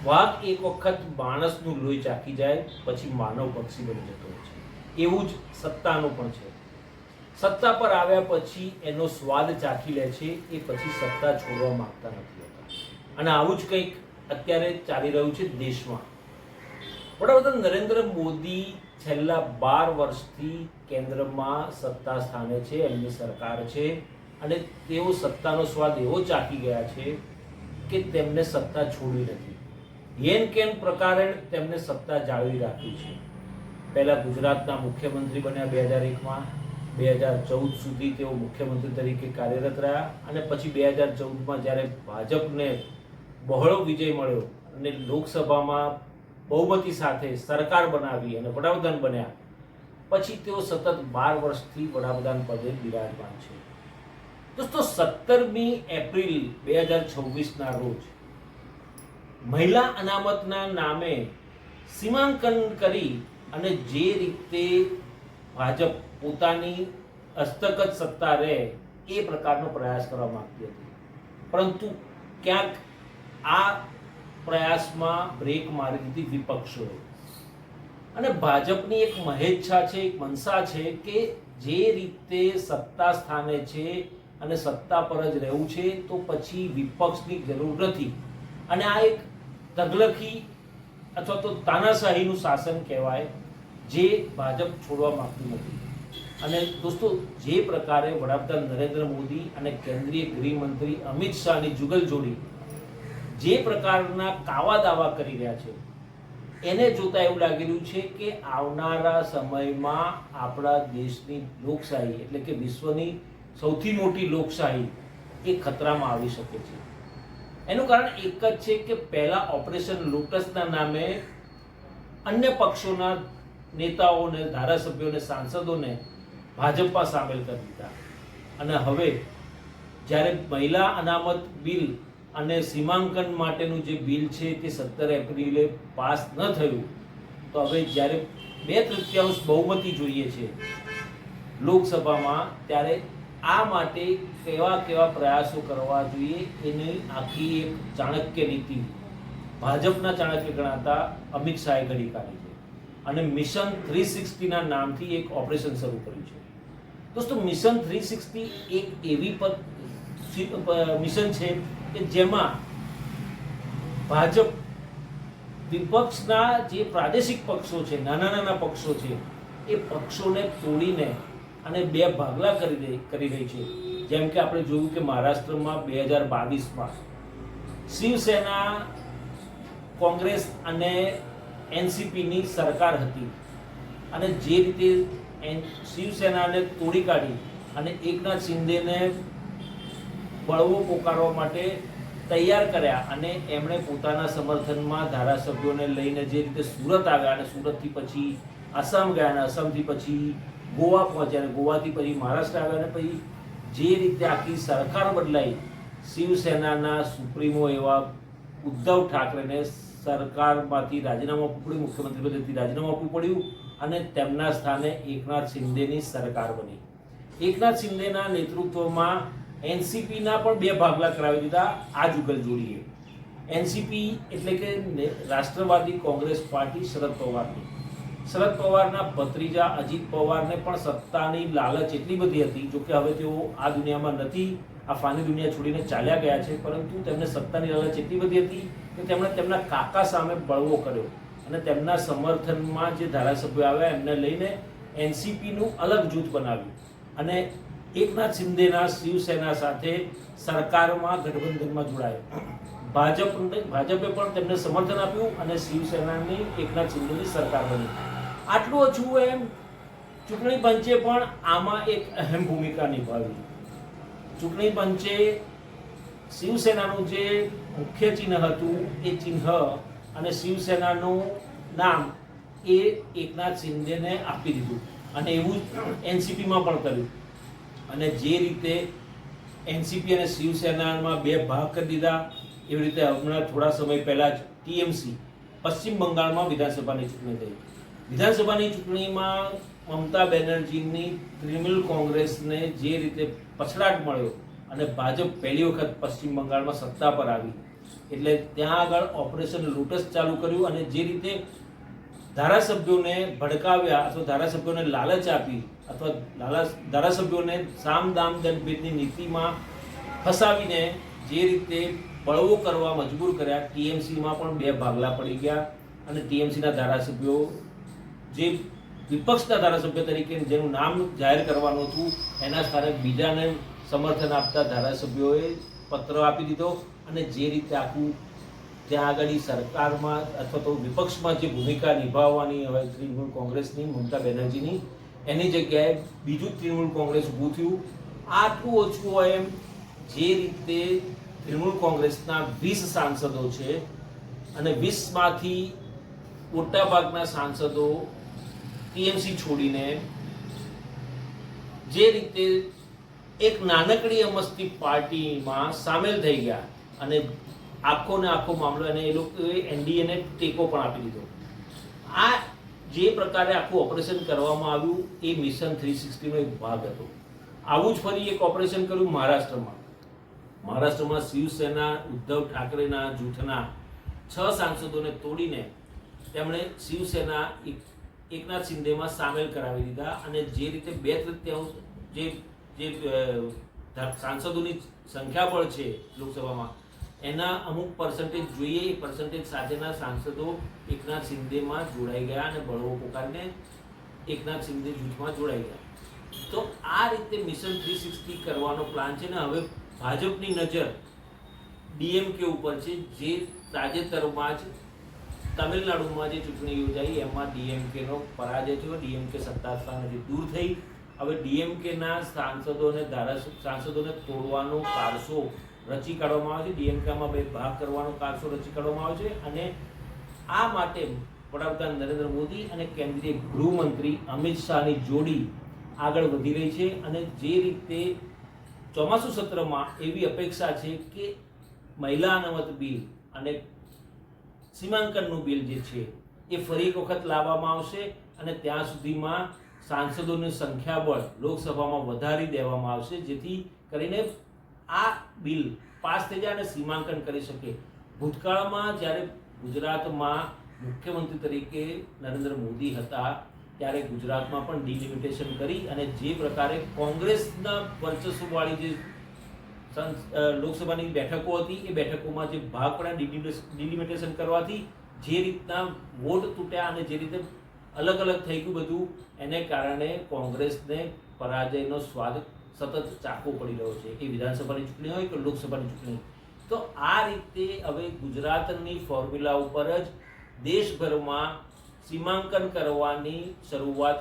વાઘ એક વખત માણસનું લોહી ચાખી જાય પછી માનવ પક્ષી બની જતો હોય છે. એવું જ સત્તાનું પણ છે. સત્તા પર આવ્યા પછી એનો સ્વાદ ચાખી લે છે, એ પછી સત્તા છોડવા માંગતા નથી હોતા. અને આવું જ કંઈક અત્યારે ચાલી રહ્યું છે દેશમાં. વડાપ્રધાન નરેન્દ્ર મોદી છેલ્લા 12 વર્ષથી કેન્દ્રમાં સત્તા સ્થાને છે, એમની સરકાર છે, અને તેઓ સત્તાનો સ્વાદ એવો ચાખી ગયા છે કે તેમને સત્તા છોડવી નથી. યેન કેન પ્રકારે તેમને સત્તા જાળવી રાખી છે. પહેલા ગુજરાતના મુખ્યમંત્રી બન્યા 2001માં, 2014 સુધી તેઓ મુખ્યમંત્રી તરીકે કાર્યરત રહ્યા, અને પછી 2014માં જ્યારે ભાજપને બહોળો વિજય મળ્યો અને લોકસભામાં બહુમતી સાથે સરકાર બનાવી અને વડાપ્રધાન બન્યા, પછી તેઓ સતત 12 વર્ષથી વડાપ્રધાન પદે બિરાજમાન છે. દોસ્તો, 17મી એપ્રિલ 2026ના રોજ મહિલા અનામતના નામે સીમાંકન કરી અને જે રીતે ભાજપ પોતાની હસ્તગત સત્તા રહે એ પ્રકારનો પ્રયાસ કરવા માંગતી હતી, પરંતુ ક્યાંક આ પ્રયાસમાં બ્રેક મારી દીધી વિપક્ષોએ. અને ભાજપની એક મહેચ્છા છે, એક મનસા છે કે જે રીતે સત્તા સ્થાને છે અને સત્તા પર જ રહેવું છે, તો પછી વિપક્ષની જરૂર નથી. અને આ એક તગલખી અથવા તો તાનાશાહીનું શાસન કહેવાય, જે ભાજપ છોડવા માંગતી નથી. અને દોસ્તો, જે પ્રકારે વડાપ્રધાન નરેન્દ્ર મોદી અને કેન્દ્રીય ગૃહમંત્રી અમિત શાહની જુગલ જોડી જે પ્રકારના કાવા દાવા કરી રહ્યા છે, એને જોતા એવું લાગી રહ્યું છે કે આવનારા સમયમાં આપણા દેશની લોકશાહી, એટલે કે વિશ્વની સૌથી મોટી લોકશાહી, એ ખતરામાં આવી શકે છે. એનું કારણ એક જ છે કે પહેલા ઓપરેશન લોટસના નામે અન્ય પક્ષોના નેતાઓને, ધારાસભ્યોને, સાંસદોને ભાજપમાં સામેલ કરી દીધા. અને હવે જ્યારે મહિલા અનામત બિલ અને સીમાંકન માટેનું જે બિલ છે તે 17 એપ્રિલે પાસ ન થયું, તો હવે જ્યારે 2/3 બહુમતી જોઈએ છે લોકસભામાં, ત્યારે આ માટે કેવા પ્રયાસો કરવા જોઈએ એની આખી એક ચાણક્ય નીતિ ભાજપના ચાણક્ય ગણાતા અમિત શાહે ઘડી કાઢી છે. અને મિશન 360ના નામથી એક ઓપરેશન શરૂ કર્યું છે. દોસ્તો, મિશન 360 એક એવી મિશન છે કે જેમાં ભાજપ વિપક્ષના જે પ્રાદેશિક પક્ષો છે, નાના પક્ષો છે, એ પક્ષોને તોડીને અને બે ભાગલા કરી રહી છે. જેમ કે આપણે જોયું કે મહારાષ્ટ્રમાં 2022માં શિવસેના, કોંગ્રેસ અને એનસીપીની સરકાર હતી, અને જે રીતે શિવસેનાને તોડી કાઢી અને એકનાથ શિંદેને બળવો પોકારવા માટે તૈયાર કર્યા, અને એમણે પોતાના સમર્થનમાં ધારાસભ્યોને લઈને જે રીતે સુરત આવ્યા, અને સુરતથી પછી આસામ ગયા, અને આસામથી પછી ગોવા પહોંચ્યા, અને ગોવાથી પછી મહારાષ્ટ્ર આવ્યા, અને પછી જે રીતે આખી સરકાર બદલાઈ, શિવસેનાના સુપ્રીમો એવા ઉદ્ધવ ઠાકરેને સરકારમાંથી રાજીનામું આપવું પડ્યું, મુખ્યમંત્રી પદેથી રાજીનામું આપવું પડ્યું, અને તેમના સ્થાને એકનાથ શિંદેની સરકાર બની. એકનાથ શિંદેના નેતૃત્વમાં એનસીપીના પણ બે ભાગલા કરાવી દીધા આ જુગલ જોડીએ. એનસીપી એટલે કે રાષ્ટ્રવાદી કોંગ્રેસ પાર્ટી શરદ પવારના ભત્રીજા અજીત પવારને પણ સત્તાની લાલચ એટલી બધી હતી, જો કે હવે તેઓ આ દુનિયામાં નથી, આ ફાની દુનિયા છોડીને ચાલ્યા ગયા છે, પરંતુ તેમને સત્તાની લાલચ એટલી બધી હતી કે તેમણે તેમના કાકા સામે બળવો કર્યો, અને તેમના સમર્થનમાં જે ધારાસભ્યો આવ્યા એમને લઈને એનસીપીનું અલગ જૂથ બનાવ્યું, અને એકનાથ શિંદેના શિવસેના સાથે સરકારમાં ગઠબંધનમાં જોડાયો. ભાજપે પણ તેમને સમર્થન આપ્યું, અને શિવસેનાની એકનાથ શિંદેની સરકાર બની. આટલું ઓછું એમ ચૂંટણી પંચે પણ આમાં એક અહેમ ભૂમિકા નિભાવી. ચૂંટણી પંચે શિવસેનાનું જે મુખ્ય ચિહ્ન હતું એ ચિહ્ન અને શિવસેનાનું નામ એ એકનાથ શિંદેને આપી દીધું, અને એવું એનસીપીમાં પણ કર્યું. અને જે રીતે એનસીપી અને શિવસેનામાં બે ભાગ કરી દીધા, એવી રીતે હમણાં થોડા સમય પહેલાં જ ટીએમસી પશ્ચિમ બંગાળમાં વિધાનસભાની ચૂંટણી થઈ. વિધાનસભાની ચૂંટણીમાં મમતા બેનર્જીની તૃણમૂલ કોંગ્રેસને જે રીતે પછડાટ મળ્યો અને ભાજપ પહેલી વખત પશ્ચિમ બંગાળમાં સત્તા પર આવી, એટલે ત્યાં આગળ ઓપરેશન લોટસ ચાલુ કર્યું અને જે રીતે ધારાસભ્યોને ભડકાવ્યા અથવા ધારાસભ્યોને લાલચ આપી અથવા ધારાસભ્યોને સામ દામ દંડ ભેદની નીતિમાં ફસાવીને જે રીતે બળવો કરવા મજબૂર કર્યા, ટીએમસીમાં પણ 2 ભાગલા પડી ગયા અને ટીએમસીના ધારાસભ્યો જે વિપક્ષના ધારાસભ્ય તરીકે જેનું નામ જાહેર કરવાનું હતું એના સ્થાને બીજાને સમર્થન આપતા ધારાસભ્યોએ પત્ર આપી દીધો અને જે રીતે આખું ત્યાં આગળ સરકારમાં અથવા તો વિપક્ષમાં જે ભૂમિકા નિભાવવાની હોય તૃણમૂલ કોંગ્રેસની, મમતા બેનર્જીની, એની જગ્યાએ બીજું તૃણમૂલ કોંગ્રેસ ઊભું થયું. આટલું ઓછું હોય એમ જે રીતે તૃણમૂલ કોંગ્રેસના 20 સાંસદો છે અને 20માંથી મોટાભાગના સાંસદો ટીએમસી છોડીને જે રીતે એક નાનકડી અમસ્તી પાર્ટીમાં સામેલ થઈ ગયા અને આખો ને આખો મામલો અને એ લોકોએ એનડીએને ટેકો પણ આપી દીધો. આ જે પ્રકારે આખું ઓપરેશન કરવામાં આવ્યું એ મિશન 360 નો એક ભાગ હતો. આવું જ ફરી એક ઓપરેશન કર્યું મહારાષ્ટ્રમાં શિવસેના ઉદ્ધવ ઠાકરેના જૂથના 6 સાંસદોને તોડીને તેમણે શિવસેના એકનાથ શિંદેમાં સામેલ કરાવી દીધા અને જે રીતે 2/3 જે સાંસદોની સંખ્યાબળ છે લોકસભામાં એના અમુક પર્સન્ટેજ જોઈએ, એ પર્સન્ટેજ સાથેના સાંસદો એકનાથ શિંદેમાં જોડાઈ ગયા અને બળવો પોકારીને એકનાથ શિંદે જૂથમાં જોડાઈ ગયા. તો આ રીતે મિશન 360 કરવાનો પ્લાન છે ને હવે ભાજપની નજર ડીએમકે ઉપર છે. જે તાજેતરમાં જ તમિલનાડુમાં જે ચૂંટણી યોજાઈ એમાં ડીએમકેનો પરાજય થયો, ડીએમકે સત્તા સ્થાનેથી દૂર થઈ. હવે ડીએમકેના સાંસદોને તોડવાનો કારસો રચી કાઢવામાં આવે છે. ડીએમકેમાં 2 ભાગ કરવાનો કારસો રચી કાઢવામાં આવે છે અને આ માટે વડાપ્રધાન નરેન્દ્ર મોદી અને કેન્દ્રીય ગૃહમંત્રી અમિત શાહની જોડી આગળ વધી રહી છે. અને જે રીતે ચોમાસુ સત્રમાં એવી અપેક્ષા છે કે મહિલા અનામત બિલ અને સીમાંકનનું બિલ જે છે એ ફરી એક વખત લાવવામાં આવશે અને ત્યાં સુધીમાં સાંસદોની સંખ્યાબળ લોકસભામાં વધારી દેવામાં આવશે જેથી કરીને આ બિલ પાસ થઈ જાય અને સીમાંકન કરી શકે. ભૂતકાળમાં જ્યારે ગુજરાતમાં મુખ્યમંત્રી તરીકે નરેન્દ્ર મોદી હતા ત્યારે ગુજરાતમાં પણ ડિલિમિટેશન કરી અને જે પ્રકારે કોંગ્રેસના વર્ચસ્વવાળી જે લોકસભાની બેઠકો હતી એ બેઠકોમાં જે ભાગ પડ્યા ડિલિમિટેશન કરવાથી જે રીતના વોટ તૂટ્યા અને જે રીતે અલગ અલગ થઈ ગયું બધું, એને કારણે કોંગ્રેસને પરાજયનો સ્વાદ સતત ચાખવો પડી રહ્યો છે. એ વિધાનસભાની ચૂંટણી હોય કે લોકસભાની ચૂંટણી. તો આ રીતે હવે ગુજરાતની ફોર્મ્યુલા ઉપર જ દેશભરમાં સીમાંકન કરવાની શરૂઆત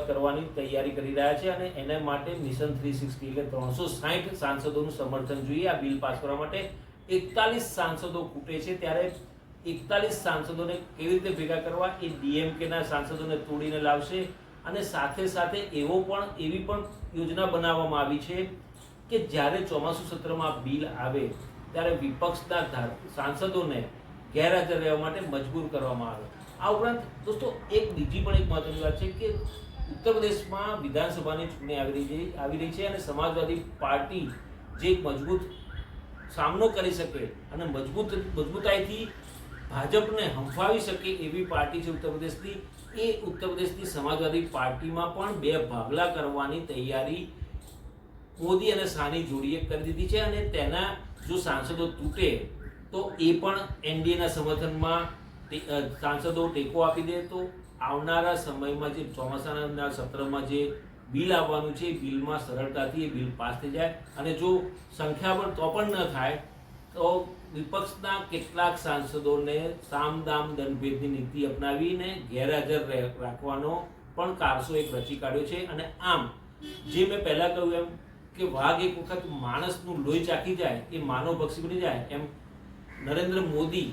કરવાની તૈયારી કરી રહ્યા છે અને એના માટે મિશન 360 એટલે 360 સાંસદોનું સમર્થન જોઈએ આ બિલ પાસ કરવા માટે. 41 સાંસદો ખૂટે છે ત્યારે 41 સાંસદોને કેવી રીતે ભેગા કરવા એ ડીએમકેના સાંસદોને તોડીને લાવશે. અને સાથે સાથે એવી પણ યોજના બનાવવામાં આવી છે કે જ્યારે ચોમાસુ સત્રમાં બિલ આવે ત્યારે વિપક્ષના સાંસદોને ગેરહાજર રહેવા માટે મજબૂર કરવામાં આવે. આ ઉપરાંત દોસ્તો બીજી પણ એક મહત્વની વાત છે કે ઉત્તર પ્રદેશમાં વિધાનસભાની ચૂંટણી આવી રહી છે અને સમાજવાદી પાર્ટી જે એક મજબૂત સામનો કરી શકે અને મજબૂતાઈથી ભાજપને હંફાવી શકે એવી પાર્ટી છે ઉત્તર પ્રદેશની. એ ઉત્તર પ્રદેશની સમાજવાદી પાર્ટીમાં પણ 2 ભાગલા કરવાની તૈયારી મોદી અને શાહની જોડીએ કરી દીધી છે અને તેના જો સાંસદો તૂટે તો એ પણ એનડીએના સમર્થનમાં સાંસદો ટેકો આપી દે તો આવનારા સમયમાં જે ચોમાસાના સત્રમાં જે બિલ આવવાનું છે એ બિલમાં સરળતાથી એ બિલ પાસ થઈ જાય. અને જો સંખ્યાબળ તો પણ ન થાય તો વિપક્ષના કેટલાક સાંસદોને સામ દામ દંડ ભેદની નીતિ અપનાવીને ગેરહાજર રાખવાનો પણ કારસો એક રચી કાઢ્યો છે. અને આમ જે મેં પહેલા કહ્યું એમ કે વાઘ એક વખત માણસનું લોહી ચાખી જાય એ માનવ પક્ષી બની જાય એમ નરેન્દ્ર મોદી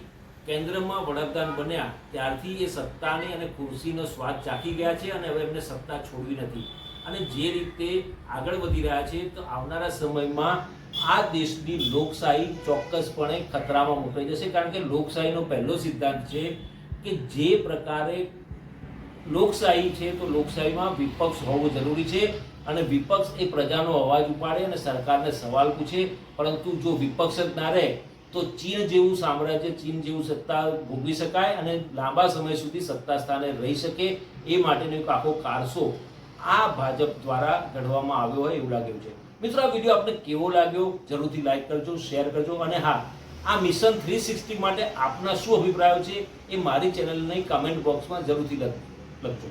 કેન્દ્રમાં વડાપ્રધાન બન્યા ત્યારથી એ સત્તાની અને ખુરશીનો સ્વાદ ચાખી ગયા છે અને હવે એમને સત્તા છોડવી નથી. અને જે રીતે આગળ વધી રહ્યા છે તો આવનારા સમયમાં આ દેશની લોકશાહી ચોક્કસપણે ખતરામાં મુકાઈ જશે. કારણ કે લોકશાહીનો પહેલો સિદ્ધાંત છે કે જે પ્રકારે લોકશાહી છે તો લોકશાહીમાં વિપક્ષ હોવું જરૂરી છે અને વિપક્ષ એ પ્રજાનો અવાજ ઉપાડે અને સરકારને સવાલ પૂછે. પરંતુ જો વિપક્ષ જ ના રહે તો ચીન જેવું સામ્રાજ્ય, ચીન જેવું સત્તા ભોગવી શકાય અને લાંબા સમય સુધી સત્તા સ્થાને રહી શકે એ માટેનો એક આખો કારસો આ ભાજપ દ્વારા ઘડવામાં આવ્યો હોય એવું લાગ્યું છે. મિત્રો, આ વિડીયો આપને કેવો લાગ્યો જરૂરથી લાઈક કરજો, શેર કરજો અને હા, આ મિશન 360 માટે આપના શું અભિપ્રાયો છે એ મારી ચેનલની કમેન્ટ બોક્સમાં જરૂરથી લખજો.